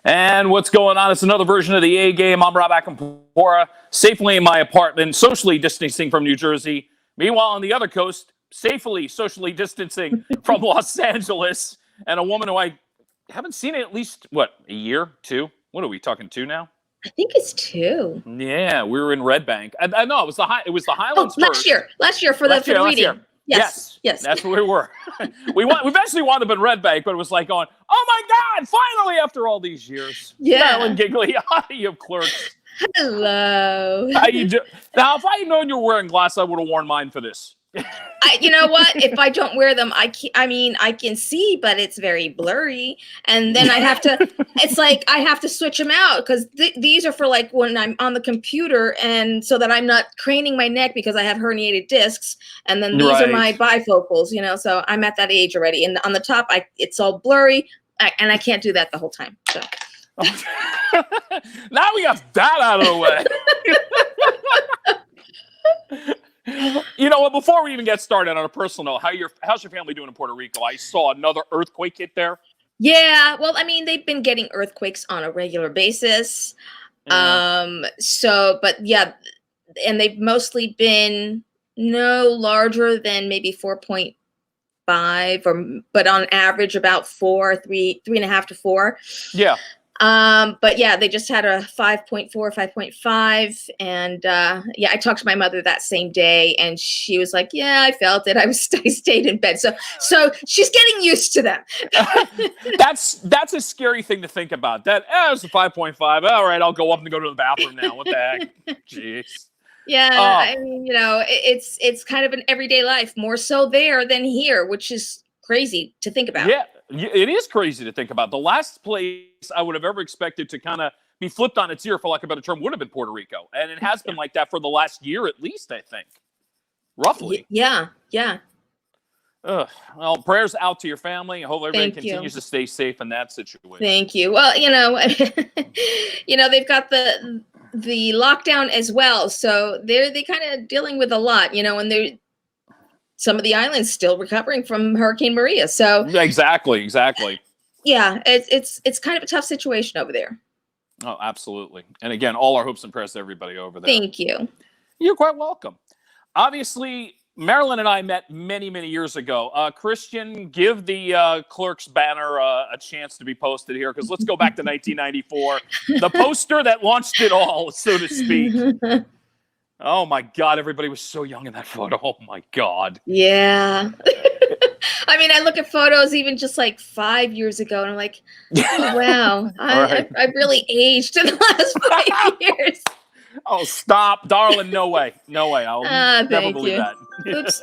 And what's going on? It's another version of the A Game. I'm Rob Akampora, safely in my apartment, socially distancing from New Jersey. Meanwhile, on the other coast, safely socially distancing from Los Angeles, and a woman who I haven't seen in at least, a year? Two? What are we talking, two now? I think it's two. Yeah, we were in Red Bank. I know, it was the Highlands last year. Last year for the reading. Yes. That's where we were. We eventually wound up in Red Bank, but it was like going, oh my God, finally after all these years. Yeah. Marilyn Ghigliotti of Clerks. Hello. How you do? Now, if I had known you were wearing glasses, I would have worn mine for this. You know what? If I don't wear them, I can see, but it's very blurry. And then I have to, it's like I have to switch them out because these are for like when I'm on the computer and so that I'm not craning my neck because I have herniated discs. And then these are my bifocals, so I'm at that age already. And on the top, it's all blurry and I can't do that the whole time. So. Now we got that out of the way. You know what? Before we even get started, on a personal note, how's your family doing in Puerto Rico? I saw another earthquake hit there. Yeah, well, they've been getting earthquakes on a regular basis. Yeah. But yeah, and they've mostly been no larger than maybe 4.5, but on average about 3.5 to 4. Yeah. But yeah, they just had a 5.4, 5.5. And, I talked to my mother that same day and she was like, yeah, I felt it. I stayed in bed. So she's getting used to them. That's a scary thing to think about. That it's a 5.5. All right, I'll go up and go to the bathroom now. What the heck? Jeez. Yeah. It's kind of an everyday life, more so there than here, which is crazy to think about. Yeah. It is crazy to think about. The last place I would have ever expected to kind of be flipped on its ear, for lack of a better term, would have been Puerto Rico. And it has been like that for the last year at least, I think. Roughly. Yeah. Well, prayers out to your family. I hope everybody continues to stay safe in that situation. Thank you. Well, they've got the lockdown as well. So they kind of dealing with a lot, and some of the islands still recovering from Hurricane Maria. So exactly. Yeah, it's kind of a tough situation over there. Oh, absolutely. And again, all our hopes and prayers to everybody over there. Thank you. You're quite welcome. Obviously, Marilyn and I met many, many years ago. Christian, give the Clerks banner a chance to be posted here, because let's go back to 1994. The poster that launched it all, so to speak. Oh my God, everybody was so young in that photo. Oh my God. Yeah. I look at photos even just like 5 years ago and I'm like, oh, wow, I've really aged in the last 5 years. Oh, stop, darling. No way. I'll never believe that. Oops.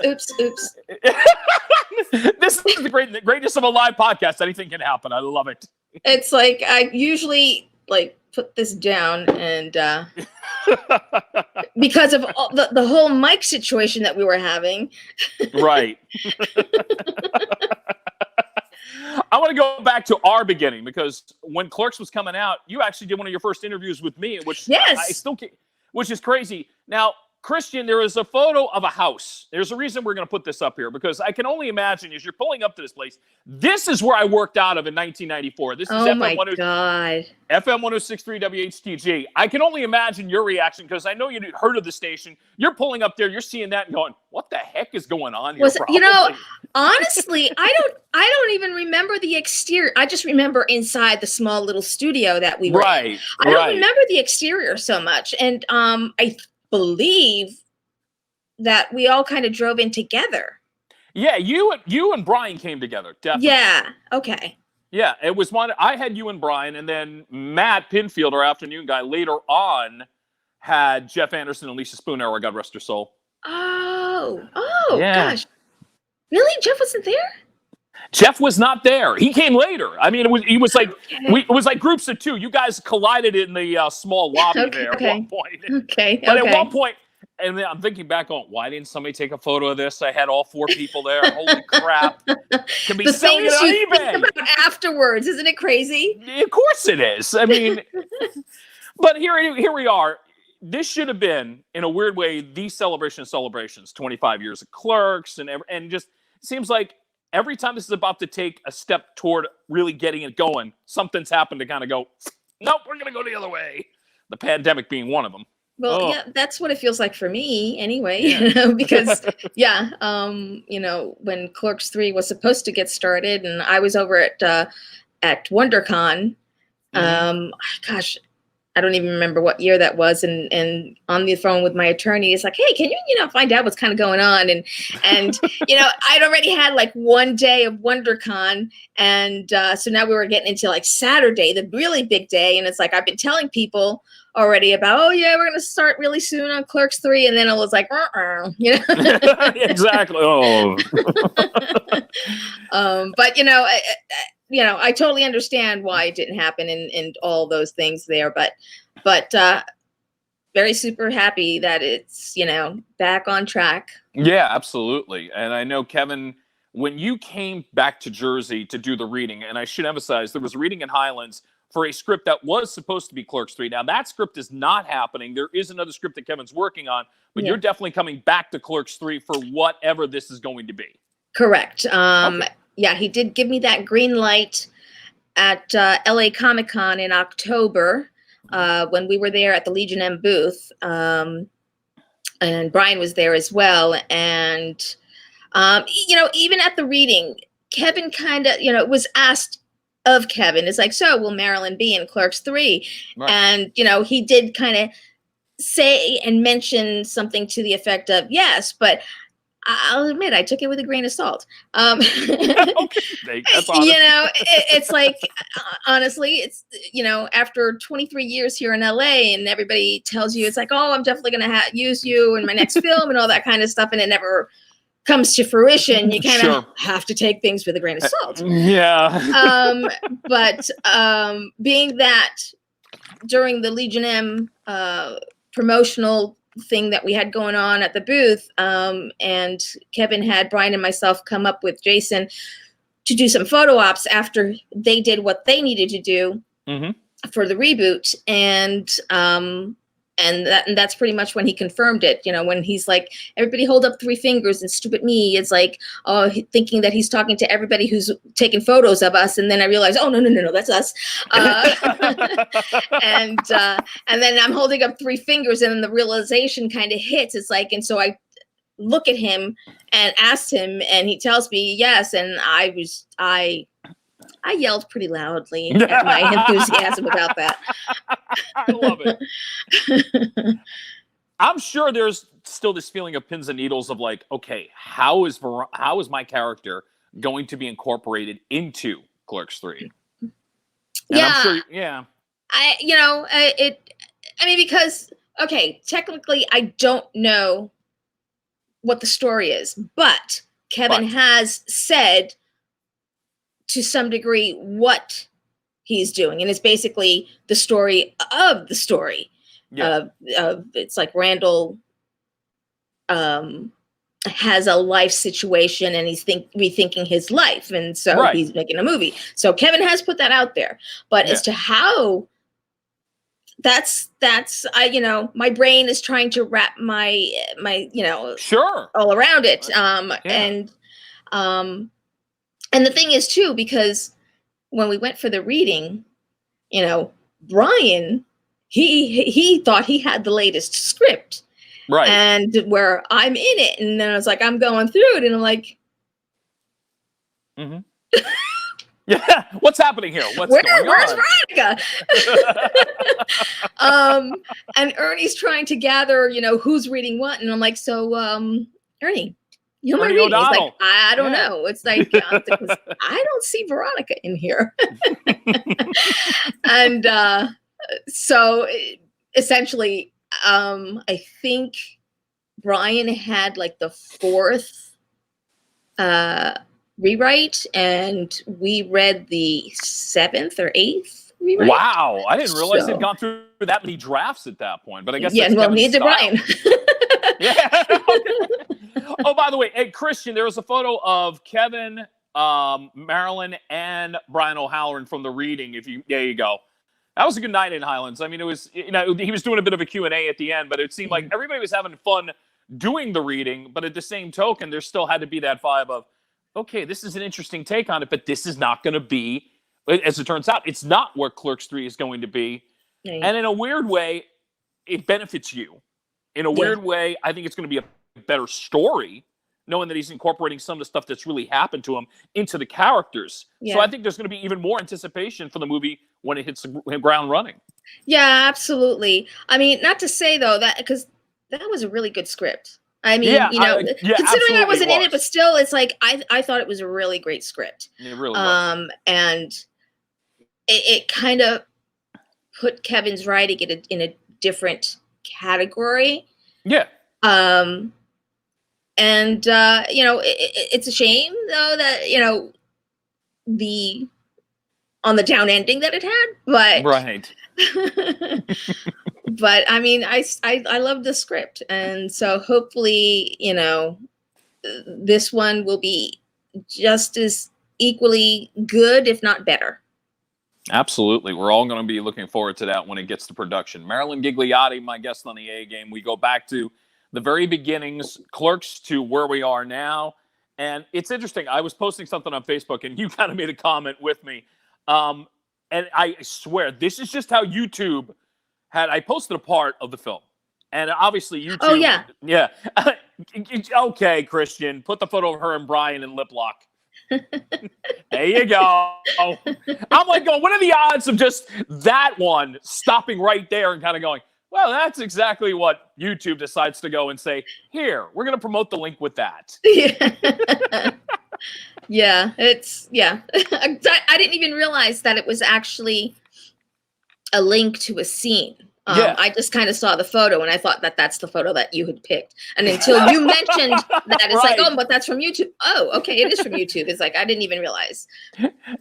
This is the greatness of a live podcast. Anything can happen. I love it. It's like, I usually put this down and because of all the whole mic situation that we were having. Right. I want to go back to our beginning, because when Clerks was coming out, you actually did one of your first interviews with me, which which is crazy. Now, Christian, there is a photo of a house. There's a reason we're going to put this up here, because I can only imagine as you're pulling up to this place, this is where I worked out of in 1994. This is my God. FM 106.3 WHTG. I can only imagine your reaction, because I know you heard of the station. You're pulling up there, you're seeing that and going, what the heck is going on here? Honestly, I don't even remember the exterior. I just remember inside the small little studio that we were in. I don't remember the exterior so much. And I believe that we all kind of drove in together. Yeah, you and Brian came together, definitely. Yeah, okay. Yeah, it was one. I had you and Brian, and then Matt Pinfield, our afternoon guy, later on had Jeff Anderson and Lisa Spooner, God rest her soul. Oh, gosh. Really? Jeff wasn't there? Jeff was not there. He came later. It was like groups of two. You guys collided in the small lobby there at one point. Okay. But at one point, and then I'm thinking back on, why didn't somebody take a photo of this? I had all four people there. Holy crap. Can be selling it on eBay. Think about afterwards. Isn't it crazy? Of course it is. But here we are. This should have been, in a weird way, the celebration of celebrations. 25 years of Clerks, and just seems like every time this is about to take a step toward really getting it going, something's happened to kind of go, nope, we're going to go the other way. The pandemic being one of them. Well, yeah, that's what it feels like for me anyway, Yeah. because when Clerks 3 was supposed to get started and I was over at WonderCon, gosh, I don't even remember what year that was. And on the phone with my attorney, it's like, hey, can you, find out what's kind of going on? And I'd already had like one day of WonderCon. And so now we were getting into like Saturday, the really big day. And it's like, I've been telling people already about, oh yeah, we're going to start really soon on Clerks 3. And then it was like, Exactly. Oh. But I totally understand why it didn't happen and all those things there, but very super happy that it's, back on track. Yeah, absolutely. And I know, Kevin, when you came back to Jersey to do the reading, and I should emphasize, there was a reading in Highlands for a script that was supposed to be Clerks 3. Now, that script is not happening. There is another script that Kevin's working on, but you're definitely coming back to Clerks 3 for whatever this is going to be. Correct. Okay. Yeah, he did give me that green light at LA Comic-Con in October when we were there at the Legion M booth. And Brian was there as well. And, even at the reading, Kevin kind of, it was asked of Kevin. It's like, so will Marilyn be in Clerks 3? Right. And, he did kind of say and mention something to the effect of yes, but I'll admit I took it with a grain of salt. Okay. That's honest. It's like, honestly, it's, after 23 years here in LA and everybody tells you, it's like, oh, I'm definitely going to use you in my next film and all that kind of stuff. And it never comes to fruition. You kind of have to take things with a grain of salt. Yeah. But being that during the Legion M promotional thing that we had going on at the booth, and Kevin had Brian and myself come up with Jason to do some photo ops after they did what they needed to do for the reboot, and that's pretty much when he confirmed it. When he's like, everybody hold up 3 fingers, and stupid me is like, thinking that he's talking to everybody who's taking photos of us. And then I realized, oh, no, that's us. And then I'm holding up 3 fingers, and then the realization kind of hits. It's like, and so I look at him and asked him, and he tells me yes. And I yelled pretty loudly at my enthusiasm about that. I love it. I'm sure there's still this feeling of pins and needles of like, okay, how is my character going to be incorporated into Clerks 3? And I'm sure, because, okay, technically I don't know what the story is, but Kevin has said to some degree what he's doing, and it's basically the story of the story. It's like Randall has a life situation, and he's rethinking his life, and so he's making a movie. So Kevin has put that out there, but as to how, that's my brain is trying to wrap my all around it. And the thing is too, because when we went for the reading, Brian, he thought he had the latest script, right? And where I'm in it, and then I was like, I'm going through it, and I'm like, yeah, what's happening here? Where's Veronica? And Ernie's trying to gather, who's reading what, and I'm like, so, Ernie. He's like, I don't know. It's like, I don't see Veronica in here. And so essentially, I think Brian had like the 4th rewrite, and we read the 7th or 8th rewrite. Wow. I didn't realize they'd gone through that many drafts at that point, but I guess that's neither did Brian. Yeah. Oh, by the way, hey, Christian, there was a photo of Kevin, Marilyn, and Brian O'Halloran from the reading. There you go. That was a good night in Highlands. I mean, it was, he was doing a bit of a Q&A at the end, but it seemed like everybody was having fun doing the reading. But at the same token, there still had to be that vibe of, okay, this is an interesting take on it, but this is not going to be, as it turns out, it's not where Clerks 3 is going to be. Right. And in a weird way, it benefits you. In a weird way, I think it's going to be a better story, knowing that he's incorporating some of the stuff that's really happened to him into the characters. Yeah. So I think there's going to be even more anticipation for the movie when it hits the ground running. Yeah, absolutely. I mean, not to say though that, because that was a really good script. I mean, considering I wasn't in it, but still, it's like I thought it was a really great script. It really was. And it kind of put Kevin's writing in a different category. Yeah. And it's a shame though that on the down ending that it had, but right. But I mean, I love the script, and so hopefully, this one will be just as equally good, if not better. Absolutely. We're all going to be looking forward to that when it gets to production. Marilyn Ghigliotti, my guest on the A Game. We go back to the very beginnings, Clerks, to where we are now. And it's interesting. I was posting something on Facebook, and you kind of made a comment with me. And I swear, this is just how YouTube I posted a part of the film. And obviously YouTube. Oh, yeah. Yeah. Okay, Christian, put the photo of her and Brian in lip lock. There you go. I'm like going, what are the odds of just that one stopping right there and kind of going, well, that's exactly what YouTube decides to go and say, here, we're going to promote the link with that. Yeah. Yeah, I didn't even realize that it was actually a link to a scene. I just kind of saw the photo and I thought that that's the photo that you had picked. And until you mentioned that, it's like, oh, but that's from YouTube. Oh, okay, it is from YouTube. It's like, I didn't even realize.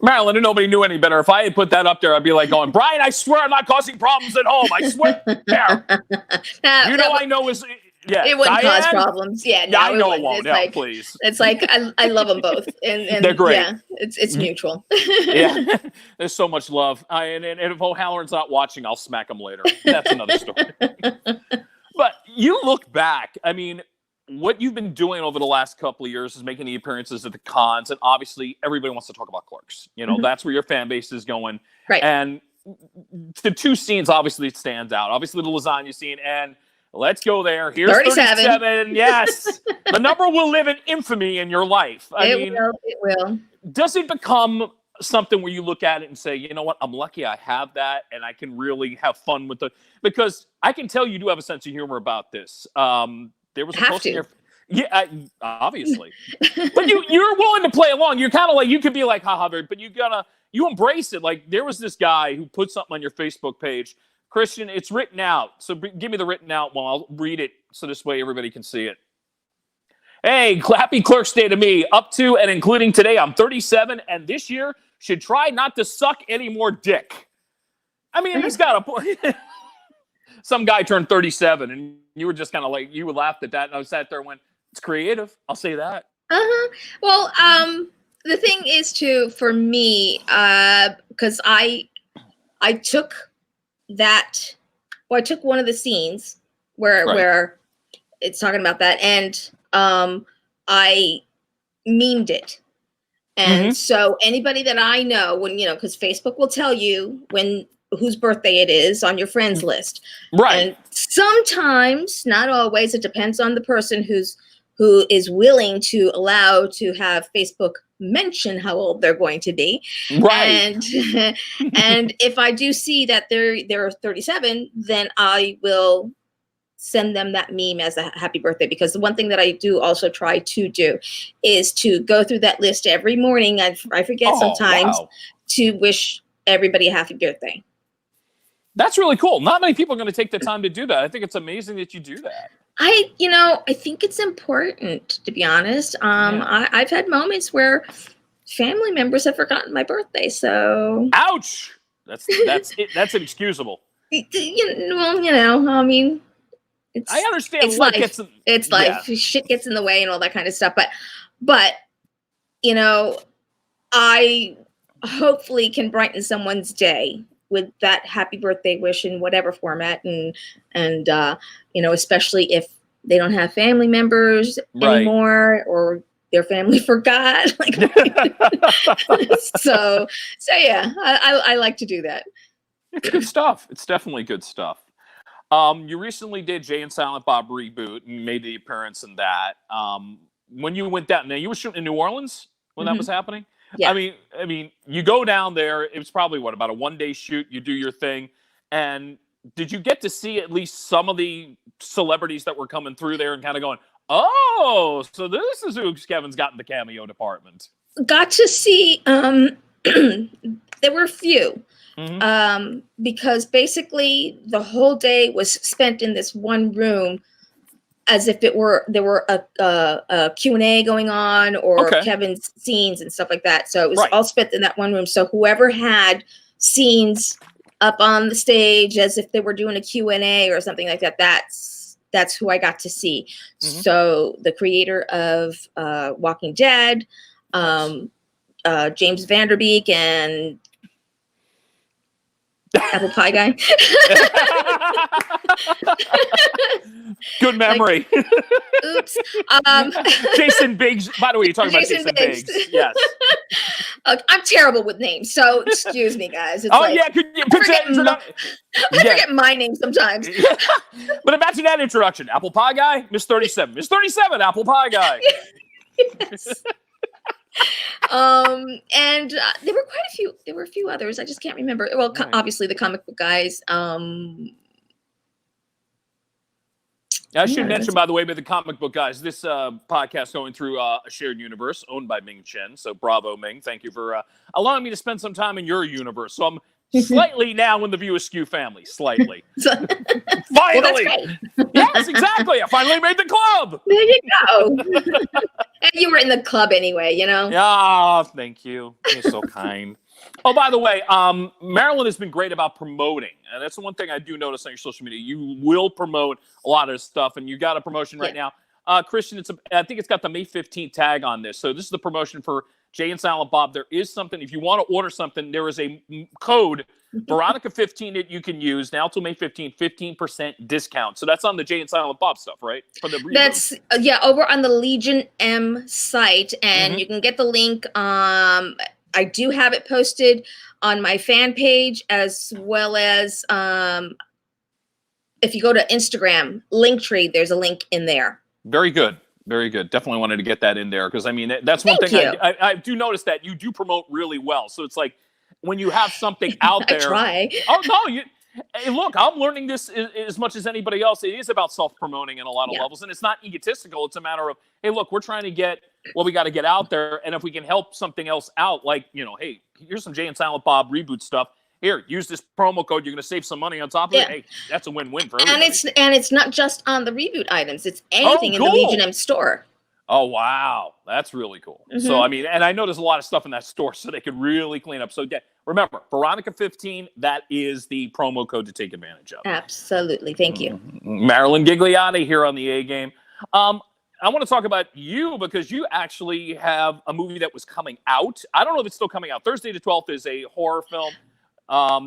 Marilyn, and nobody knew any better. If I had put that up there, I'd be like going, Brian, I swear I'm not causing problems at home. I swear. I know is... Yeah, it wouldn't cause problems. Yeah, no, I know it won't. No, like, please. It's like I love them both, and they're great. Yeah, it's mutual. Yeah, there's so much love. And if O'Halloran's not watching, I'll smack him later. That's another story. But you look back. I mean, what you've been doing over the last couple of years is making the appearances at the cons, and obviously everybody wants to talk about Clerks. That's where your fan base is going. Right. And the two scenes obviously stand out. Obviously, the lasagna scene and. Let's go there. Here's 37. Yes. The number will live in infamy in your life. It will. Does it become something where you look at it and say, you know what, I'm lucky I have that and I can really have fun with it? Because I can tell you do have a sense of humor about this. There was a post in your... Yeah, obviously. But you're willing to play along. You're kind of like, you could be like, haha, but you embrace it. Like, there was this guy who put something on your Facebook page. Christian, it's written out. So give me the written out one. I'll read it so this way everybody can see it. Hey, happy Clerks Day to me. Up to and including today, I'm 37, and this year should try not to suck any more dick. I mean, it's got a point. Some guy turned 37, and you were just kind of like, you laughed at that, and I sat there and went, it's creative. I'll say that. Well, the thing is, too, for me, because I took... I took one of the scenes where it's talking about that, and I memed it. And so anybody that I know, when because Facebook will tell you whose birthday it is on your friends list. Right. And sometimes, not always, it depends on the person who is willing to allow to have Facebook mention how old they're going to be. Right. And if I do see that they're 37, then I will send them that meme as a happy birthday, because the one thing that I do also try to do is to go through that list every morning. I forget sometimes to wish everybody a happy birthday. That's really cool. Not many people are going to take the time to do that. I think it's amazing that you do that. I think it's important, to be honest. I've had moments where family members have forgotten my birthday. So, ouch! That's inexcusable. I mean, I understand. It's life. It's life. Yeah. Shit gets in the way and all that kind of stuff. But I hopefully can brighten someone's day with that happy birthday wish in whatever format, and especially if they don't have family members anymore, or their family forgot. Like, so yeah, I like to do that. It's good stuff. It's definitely good stuff. You recently did Jay and Silent Bob reboot and made the appearance in that. When you went down, now you were shooting in New Orleans when that was happening. Yeah. I mean, you go down there. It was probably what, about a 1-day shoot. You do your thing, and did you get to see at least some of the celebrities that were coming through there and kind of going, "Oh, so this is who Kevin's got in the cameo department"? Got to see. There were a few. Because basically the whole day was spent in this one room, as if there were a Q&A going on, or Kevin's scenes and stuff like that. So it was all spent in that one room. So whoever had scenes up on the stage as if they were doing a Q&A or something like that, that's who I got to see. So the creator of Walking Dead, James Vanderbeek, and Apple Pie Guy. Good memory. Like, oops. Jason Biggs. By the way, you're talking about Jason Biggs. Yes. I'm terrible with names, so excuse me, guys. It's could you put that introduction? I forget my name sometimes. But imagine that introduction. Apple Pie Guy, Miss 37. Miss 37, Apple Pie Guy. Yes. And there were quite a few. There were a few others. I just can't remember. Well, obviously the comic book guys. I should mention, by the way, by the comic book guys, this podcast going through a shared universe owned by Ming Chen. So bravo, Ming. Thank you for allowing me to spend some time in your universe. So I'm slightly now in the View Askew family. Slightly. Finally. Well, yes, exactly. I finally made the club. There you go. And you were in the club anyway, you know? Yeah, thank you. You're so kind. Oh, by the way, Marilyn has been great about promoting. And that's the one thing I do notice on your social media. You will promote a lot of stuff, and you got a promotion right now. Christian, I think it's got the May 15th tag on this. So this is the promotion for Jay and Silent Bob. There is something, if you want to order something, there is a code, Veronica15, that you can use now till May 15th, 15% discount. So that's on the Jay and Silent Bob stuff, right? For the reboot. That's, over on the Legion M site. And you can get the link. I do have it posted on my fan page, as well as if you go to Instagram, Linktree, there's a link in there. Very good. Very good. Definitely wanted to get that in there because, I mean, that's one thing I do notice that you do promote really well. So it's like when you have something out there. I try. Oh, no. Hey, look, I'm learning this as much as anybody else. It is about self-promoting in a lot of levels. And it's not egotistical. It's a matter of, hey, look, we're trying to get what we got to get out there. And if we can help something else out, like, hey, here's some Jay and Silent Bob reboot stuff. Here, use this promo code. You're going to save some money on top of it. Hey, that's a win-win for everybody. And it's not just on the reboot items. It's anything in the Legion M store. Oh, wow. That's really cool. So, I mean, and I know there's a lot of stuff in that store, so they could really clean up. So, remember, Veronica15, that is the promo code to take advantage of. Absolutely. Thank you. Marilyn Ghigliotti here on the A Game. I want to talk about you because you actually have a movie that was coming out. I don't know if it's still coming out. Thursday the 12th is a horror film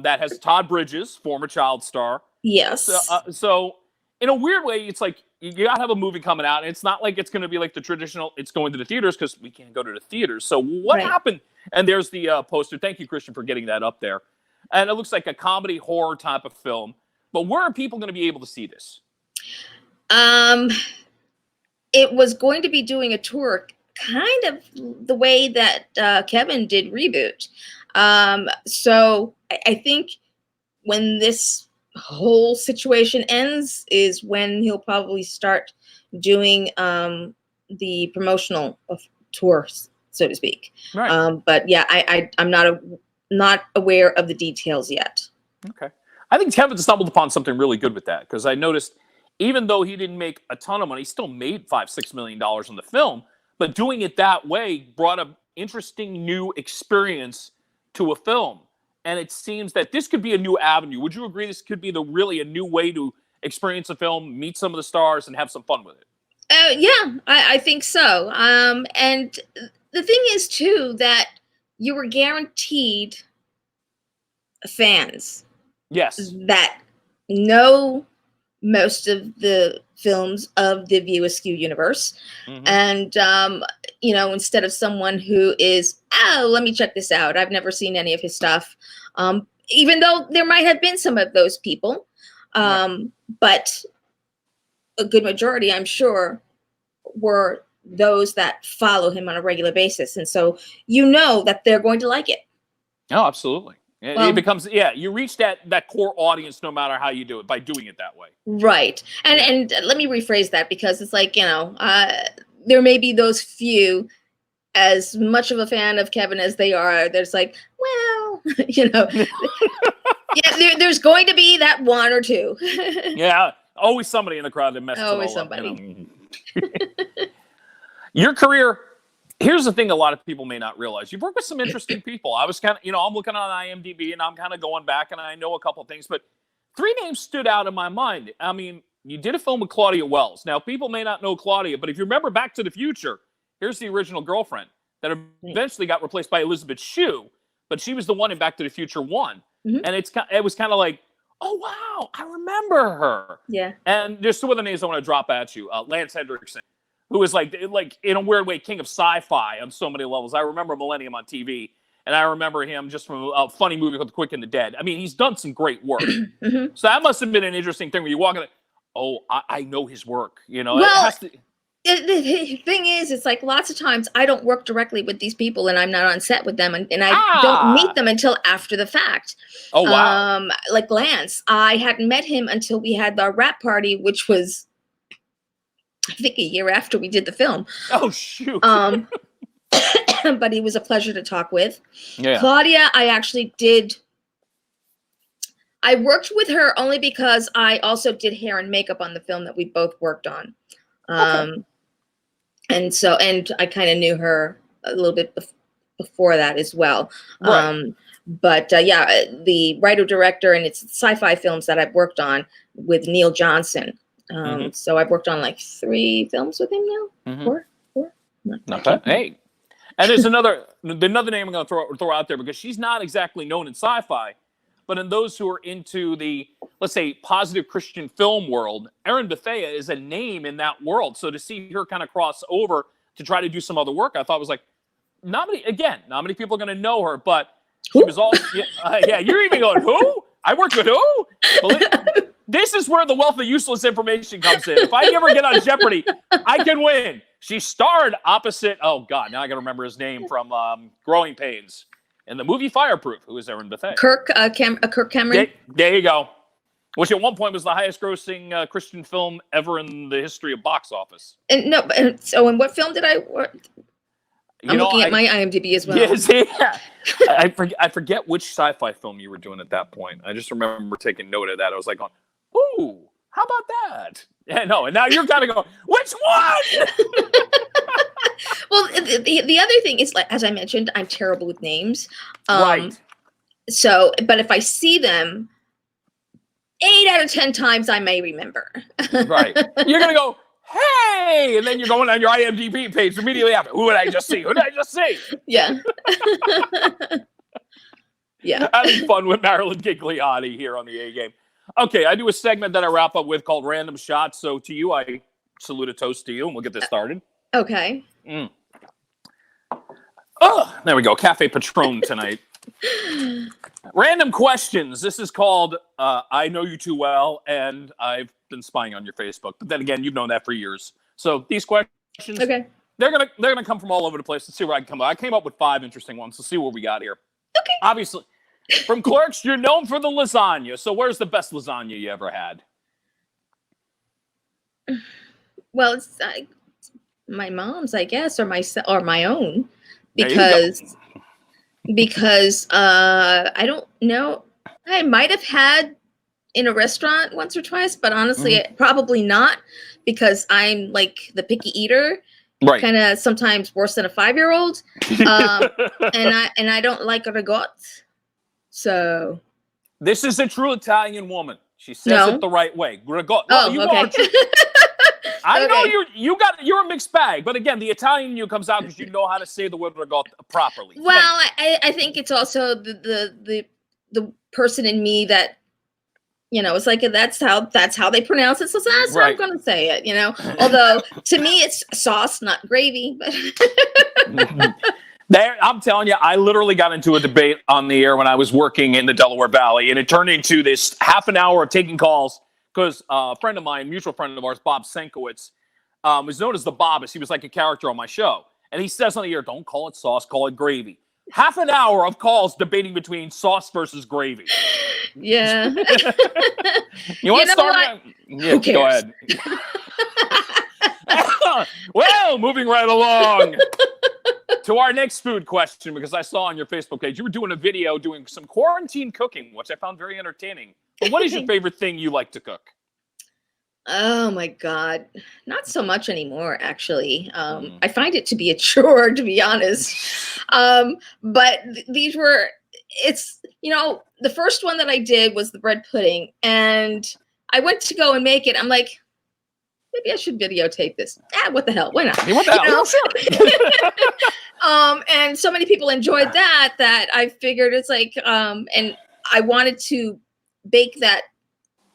that has Todd Bridges, former child star. Yes. So in a weird way, it's like you got to have a movie coming out. And it's not like it's going to be like the traditional, it's going to the theaters because we can't go to the theaters. So what happened? And there's the poster. Thank you, Christian, for getting that up there. And it looks like a comedy horror type of film. But where are people going to be able to see this? It was going to be doing a tour kind of the way that Kevin did Reboot. So I think when this whole situation ends is when he'll probably start doing the promotional tours, so to speak. Right. But yeah, I'm not aware of the details yet. Okay. I think Kevin stumbled upon something really good with that because I noticed even though he didn't make a ton of money, he still made $5-6 million on the film, but doing it that way brought an interesting new experience to a film. And it seems that this could be a new avenue. Would you agree this could be really a new way to experience a film, meet some of the stars, and have some fun with it? Yeah, I think so. And the thing is, too, that you were guaranteed fans. Yes. That know most of the films of the View Askew universe. And, instead of someone who is, oh, let me check this out. I've never seen any of his stuff. Even though there might have been some of those people. But a good majority, I'm sure, were those that follow him on a regular basis. And so that they're going to like it. Oh, absolutely. It becomes, you reach that core audience no matter how you do it by doing it that way. Right. And let me rephrase that, because it's like, there may be those few, as much of a fan of Kevin as they are, there's like, well, there's going to be that one or two. Yeah. Always somebody in the crowd that messes Always it all somebody. Up. Your career, here's the thing a lot of people may not realize. You've worked with some interesting people. I was kind of, I'm looking on IMDb and I'm kind of going back and I know a couple of things, but 3 names stood out in my mind. I mean, you did a film with Claudia Wells. Now, people may not know Claudia, but if you remember Back to the Future, here's the original girlfriend that eventually got replaced by Elizabeth Shue, but she was the one in Back to the Future 1. And it was kind of like, oh, wow, I remember her. Yeah. And there's 2 other names I want to drop at you. Lance Hendrickson, who was like in a weird way, king of sci-fi on so many levels. I remember Millennium on TV, and I remember him just from a funny movie called The Quick and the Dead. I mean, he's done some great work. So that must have been an interesting thing where you walk in, I know his work. Well, it has to... the thing is, it's like lots of times I don't work directly with these people and I'm not on set with them, and I don't meet them until after the fact. Oh, wow. Like Lance, I hadn't met him until we had our rap party, which was, I think, a year after we did the film. Oh, shoot. But he was a pleasure to talk with. Yeah. Claudia, I worked with her only because I also did hair and makeup on the film that we both worked on. And I kind of knew her a little bit before that as well. Right. But the writer-director, and it's sci-fi films that I've worked on with Neil Johnson. So I've worked on like 3 films with him now. 4? Okay. Hey, and there's another name I'm going to throw out there, because she's not exactly known in sci-fi, but in those who are into the, let's say, positive Christian film world, Erin Bethea is a name in that world. So to see her kind of cross over to try to do some other work, I thought was like, not many people are going to know her, but she was all, you're even going, who? I worked with who? Well, this is where the wealth of useless information comes in. If I ever get on Jeopardy, I can win. She starred opposite, oh God, now I got to remember his name from Growing Pains. In the movie Fireproof, who is Erin Bethea? Kirk Cameron. There you go. Which at one point was the highest-grossing Christian film ever in the history of box office. And in what film did I work? I'm looking at my IMDb as well. Yes, yeah. I forget which sci-fi film you were doing at that point. I just remember taking note of that. I was like, ooh, how about that? Yeah, no, and now you're kind of going, which one? Well, the other thing is, like, as I mentioned, I'm terrible with names. Right. So, but if I see them, 8 out of 10 times I may remember. Right. You're going to go, hey! And then you're going on your IMDb page immediately after. Who did I just see? Who did I just see? Yeah. Yeah. Having fun with Marilyn Ghigliotti here on the A Game. Okay, I do a segment that I wrap up with called Random Shots. So to you, I salute a toast to you, and we'll get this started. Okay. Oh, there we go. Cafe Patron tonight. Random questions. This is called I Know You Too Well, and I've been spying on your Facebook. But then again, you've known that for years. So these questions, okay, they're gonna come from all over the place. Let's see where I can come up. I came up with 5 interesting ones. Let's see what we got here. Okay. Obviously, from Clerks, you're known for the lasagna. So where's the best lasagna you ever had? Well, it's my mom's, I guess, or my own, because I don't know. I might have had in a restaurant once or twice, but honestly, probably not, because I'm like the picky eater, right? Kind of sometimes worse than a 5-year-old, and I don't like ricotta. So this is a true Italian woman. She says it the right way. Ricotta. Oh, you okay. I know you're a mixed bag, but again, the Italian in you comes out because you know how to say the word ricotta properly. Well, I think it's also the person in me that It's like that's how they pronounce it. So that's how I'm Right. gonna say it. Although to me it's sauce, not gravy. But There, I'm telling you, I literally got into a debate on the air when I was working in the Delaware Valley, and it turned into this half an hour of taking calls because a friend of mine, mutual friend of ours, Bob Senkowitz, was known as the Bobbis. He was like a character on my show. And he says on the air, don't call it sauce, call it gravy. Half an hour of calls debating between sauce versus gravy. yeah. You want to know start? what? Yeah, Who go cares? ahead. Well, moving right along to our next food question, because I saw on your Facebook page you were doing a video doing some quarantine cooking, which I found very entertaining. But what is your favorite thing you like to cook? Oh my God. Not so much anymore, actually. I find it to be a chore, to be honest. But these were, the first one that I did was the bread pudding. And I went to go and make it. I'm like, maybe I should videotape this. What the hell? Why not? What the hell? Sure. And so many people enjoyed that I figured it's like, and I wanted to bake that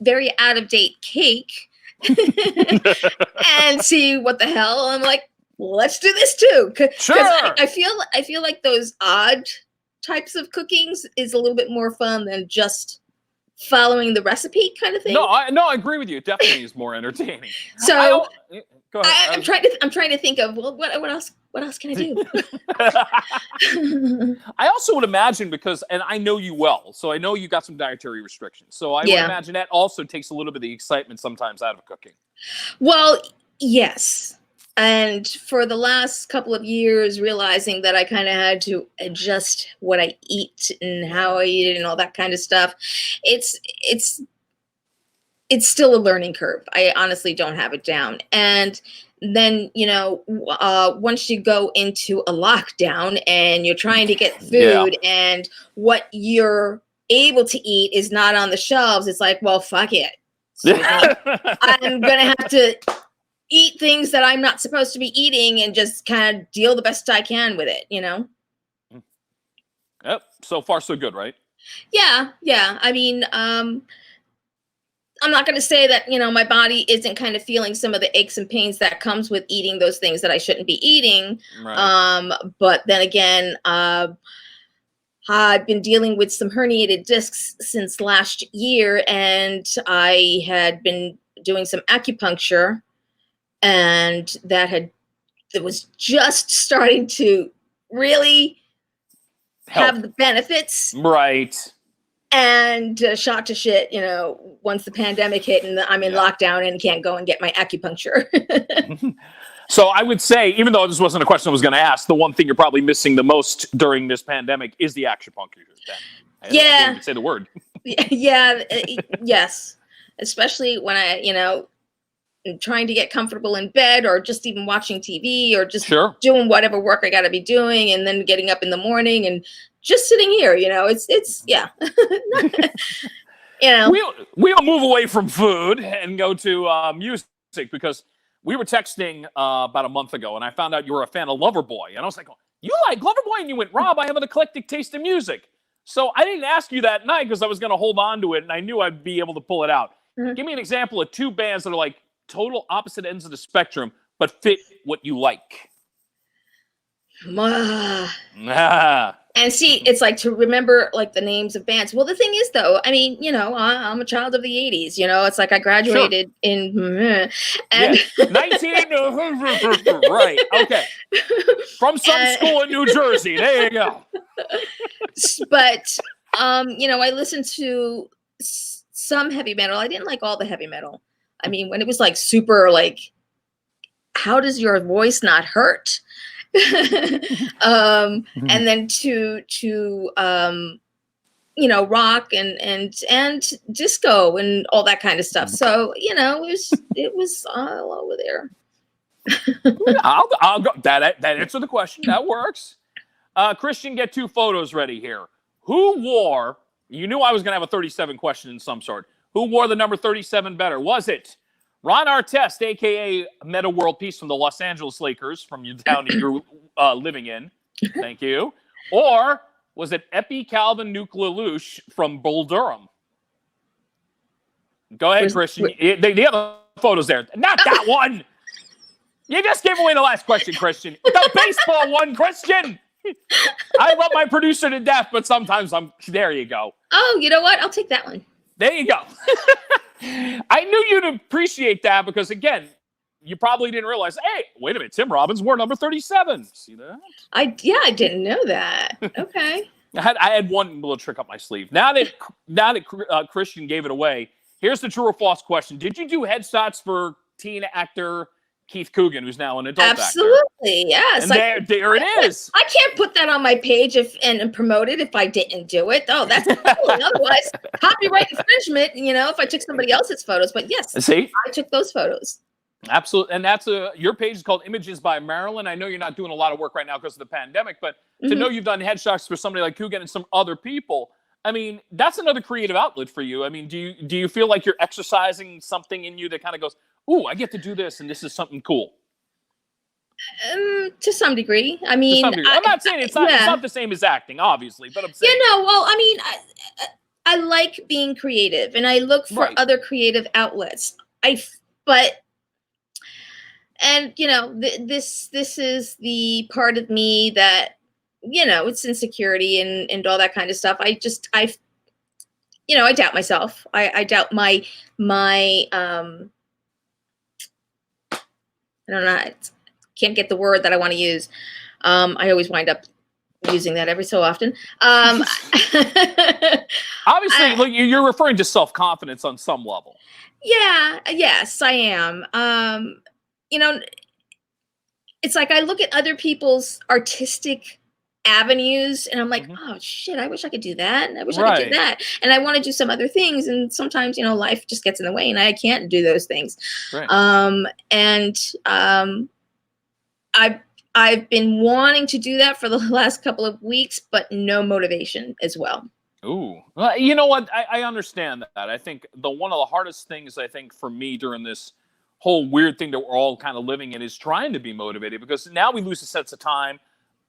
very out of date cake and see what the hell. I'm like, let's do this too. Sure. I feel like those odd types of cookings is a little bit more fun than just following the recipe kind of thing. No, I agree with you. It definitely is more entertaining. So go ahead. I'm trying to think of what else can I do? I also would imagine and I know you well, so I know you got some dietary restrictions. So I would imagine that also takes a little bit of the excitement sometimes out of cooking. Well, yes. And for the last couple of years, realizing that I kind of had to adjust what I eat and how I eat it and all that kind of stuff, it's still a learning curve. I honestly don't have it down. And then, once you go into a lockdown and you're trying to get food and what you're able to eat is not on the shelves, it's like, well, fuck it. I'm going to have to eat things that I'm not supposed to be eating and just kind of deal the best I can with it, Yep. So far, so good, right? Yeah. I mean, I'm not going to say that, my body isn't kind of feeling some of the aches and pains that comes with eating those things that I shouldn't be eating. Right. But then again, I've been dealing with some herniated discs since last year, and I had been doing some acupuncture, and it was just starting to really have the benefits. Right. And shot to shit, once the pandemic hit and I'm in lockdown and can't go and get my acupuncture. So I would say, even though this wasn't a question I was going to ask, the one thing you're probably missing the most during this pandemic is the acupuncture. I can't even say the word. Yes. Especially when I'm trying to get comfortable in bed, or just even watching TV, or just doing whatever work I got to be doing, and then getting up in the morning and just sitting here, it's We'll move away from food and go to music, because we were texting about a month ago, and I found out you were a fan of Loverboy, and I was like, you like Loverboy? And you went, Rob, I have an eclectic taste in music. So I didn't ask you that night because I was going to hold on to it, and I knew I'd be able to pull it out. Give me an example of two bands that are like total opposite ends of the spectrum, but fit what you like. And see, it's like to remember like the names of bands. Well, the thing is, though, I mean, I'm a child of the 80s. It's like I graduated in 1980. Right. Okay. From some school in New Jersey. There you go. But I listened to some heavy metal. I didn't like all the heavy metal. I mean, when it was like super, like, how does your voice not hurt? And then to rock and disco and all that kind of stuff. So it was all over there. I'll go. That answered the question. That works. Christian, get two photos ready here. Who wore? You knew I was going to have a 37 question in some sort. Who wore the number 37 better? Was it Ron Artest, a.k.a. Meta World Peace from the Los Angeles Lakers, from your town that you're living in? Thank you. Or was it Epi Calvin Nuke Lelouch from Bull Durham? Go ahead, Christian. The other photos there. Not that one. You just gave away the last question, Christian. The baseball one, Christian. I love my producer to death, but sometimes there you go. Oh, you know what? I'll take that one. There you go. I knew you'd appreciate that because, again, you probably didn't realize, hey, wait a minute, Tim Robbins wore number 37. See that? I didn't know that. Okay. I had one little trick up my sleeve. Now that Christian gave it away, here's the true or false question. Did you do headshots for teen actor Keith Coogan, who's now an adult Absolutely, actor? yes. And there it is. I can't put that on my page and promote it if I didn't do it. Oh, that's cool. Otherwise, copyright infringement, if I took somebody else's photos. But yes, see, I took those photos. Absolutely. And that's your page is called Images by Marilyn. I know you're not doing a lot of work right now because of the pandemic, but to know you've done headshots for somebody like Coogan and some other people, I mean, that's another creative outlet for you. I mean, do you feel like you're exercising something in you that kind of goes, ooh, I get to do this and this is something cool? To some degree. I mean, I'm not saying it's not the same as acting, obviously, but I'm saying. Well, I mean, I like being creative and I look for other creative outlets. This is the part of me that, it's insecurity and all that kind of stuff. I doubt myself. I doubt my I don't know. I can't get the word that I want to use. I always wind up using that every so often. Obviously, you're referring to self-confidence on some level. Yeah. Yes, I am. It's like I look at other people's artistic avenues and I'm like, oh shit, I wish I could do that. And I wish I could do that. And I want to do some other things. And sometimes, life just gets in the way and I can't do those things. Right. I've been wanting to do that for the last couple of weeks, but no motivation as well. Ooh, well, you know what? I understand that. I think one of the hardest things I think for me during this whole weird thing that we're all kind of living in is trying to be motivated because now we lose a sense of time.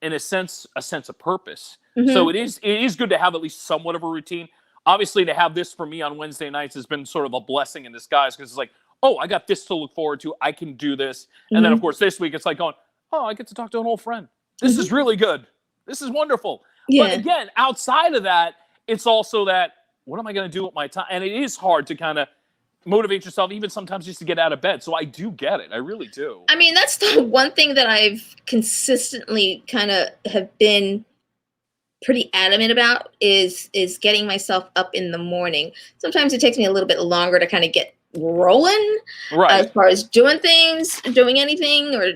In a sense of purpose. So it is good to have at least somewhat of a routine. Obviously, to have this for me on Wednesday nights has been sort of a blessing in disguise because it's like, oh, I got this to look forward to. I can do this. And then, of course, this week it's like going, oh, I get to talk to an old friend. This is really good. This is wonderful. Yeah. But again, outside of that, it's also that, what am I going to do with my time? And it is hard to kind of motivate yourself even sometimes just to get out of bed. So I do get it. I really do. I mean, that's the one thing that I've consistently kind of have been pretty adamant about is getting myself up in the morning. Sometimes it takes me a little bit longer to kind of get rolling as far as doing anything or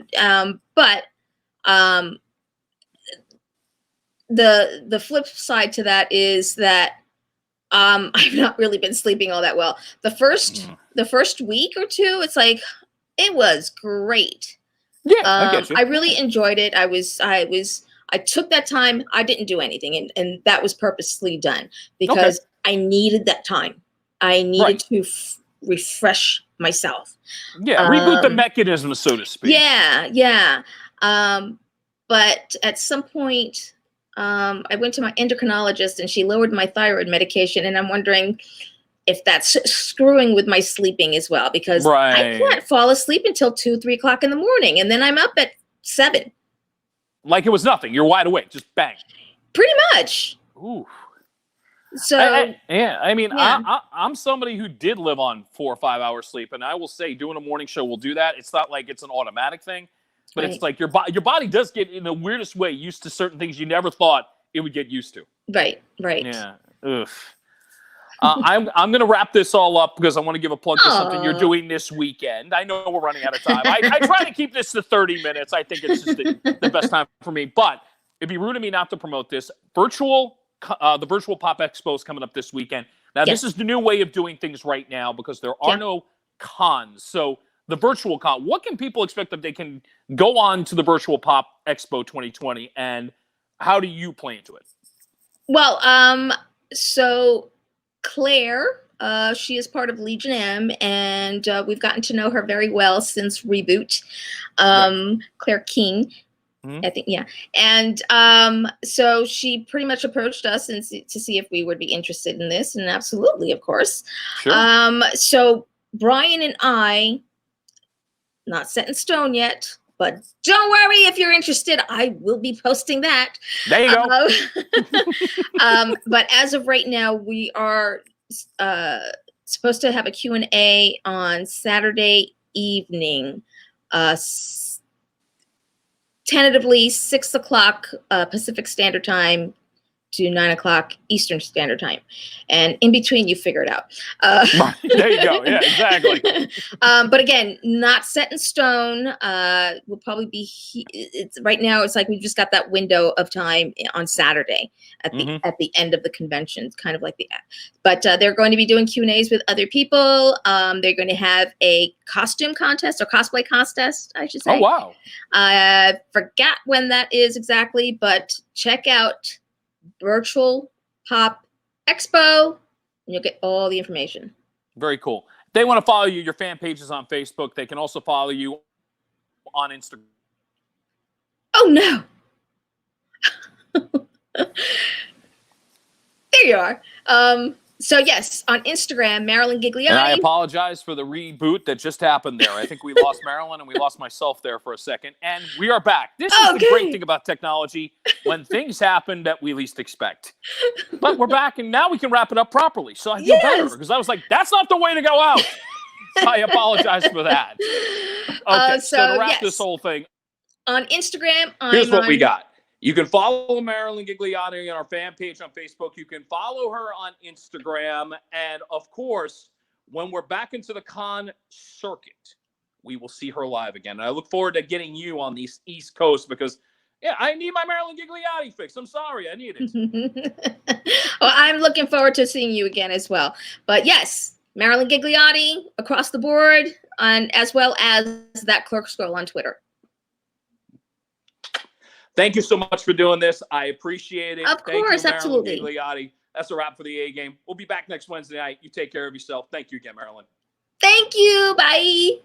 the flip side to that is that I've not really been sleeping all that well. The first week or two, it's like it was great. Yeah, I get you. I really enjoyed it. I took that time. I didn't do anything, and that was purposely done because I needed that time. I needed to refresh myself. Yeah, reboot the mechanism, so to speak. Yeah. But at some point, I went to my endocrinologist and she lowered my thyroid medication. And I'm wondering if that's screwing with my sleeping as well, because I can't fall asleep until 2-3 o'clock in the morning. And then I'm up at 7. Like it was nothing. You're wide awake. Just bang. Pretty much. Ooh. So, I'm somebody who did live on 4 or 5 hours sleep. And I will say doing a morning show will do that. It's not like it's an automatic thing. But it's like your body does get, in the weirdest way, used to certain things you never thought it would get used to. Right. Yeah. Ugh. I'm going to wrap this all up because I want to give a plug to something you're doing this weekend. I know we're running out of time. I try to keep this to 30 minutes. I think it's just the best time for me. But it'd be rude of me not to promote this. The Virtual Pop Expo is coming up this weekend. Now, this is the new way of doing things right now because there are no cons. So the virtual con, what can people expect that they can go on to the Virtual Pop Expo 2020 and how do you play into it? Well, so Claire, she is part of Legion M and we've gotten to know her very well since Reboot. Claire King. I think, yeah. And so she pretty much approached us and to see if we would be interested in this, and absolutely, of course. Sure. So Brian and I, not set in stone yet, but don't worry if you're interested. I will be posting that. There you go. But as of right now, we are supposed to have a Q&A on Saturday evening, tentatively 6 o'clock Pacific Standard Time to 9 o'clock Eastern Standard Time. And in between, you figure it out. There you go. Yeah, exactly. But again, not set in stone. Will probably be, it's right now, it's like we've just got that window of time on Saturday at the end of the convention. It's kind of like but they're going to be doing Q&As with other people. They're going to have a costume contest or cosplay contest, I should say. Oh, wow. I forgot when that is exactly, but check out Virtual Pop Expo and you'll get all the information. Very cool. If they want to follow you, your fan page is on Facebook. They can also follow you on Instagram. Oh, no. There you are. So yes, on Instagram, Marilyn Ghigliotti. And I apologize for the reboot that just happened there. I think we lost Marilyn and we lost myself there for a second. And we are back. This is the great thing about technology, when things happen that we least expect. But we're back, and now we can wrap it up properly. So I feel better, because I was like, that's not the way to go out. So I apologize for that. Okay, so to wrap this whole thing. On Instagram, here's what we got. You can follow Marilyn Ghigliotti on our fan page on Facebook. You can follow her on Instagram. And, of course, when we're back into the con circuit, we will see her live again. And I look forward to getting you on the East Coast because, yeah, I need my Marilyn Ghigliotti fix. I'm sorry. I need it. Well, I'm looking forward to seeing you again as well. But, yes, Marilyn Ghigliotti across the board, and as well as that Clerks girl on Twitter. Thank you so much for doing this. I appreciate it. Of course, absolutely. Marilyn Ghigliotti. That's a wrap for the A game. We'll be back next Wednesday night. You take care of yourself. Thank you again, Marilyn. Thank you. Bye.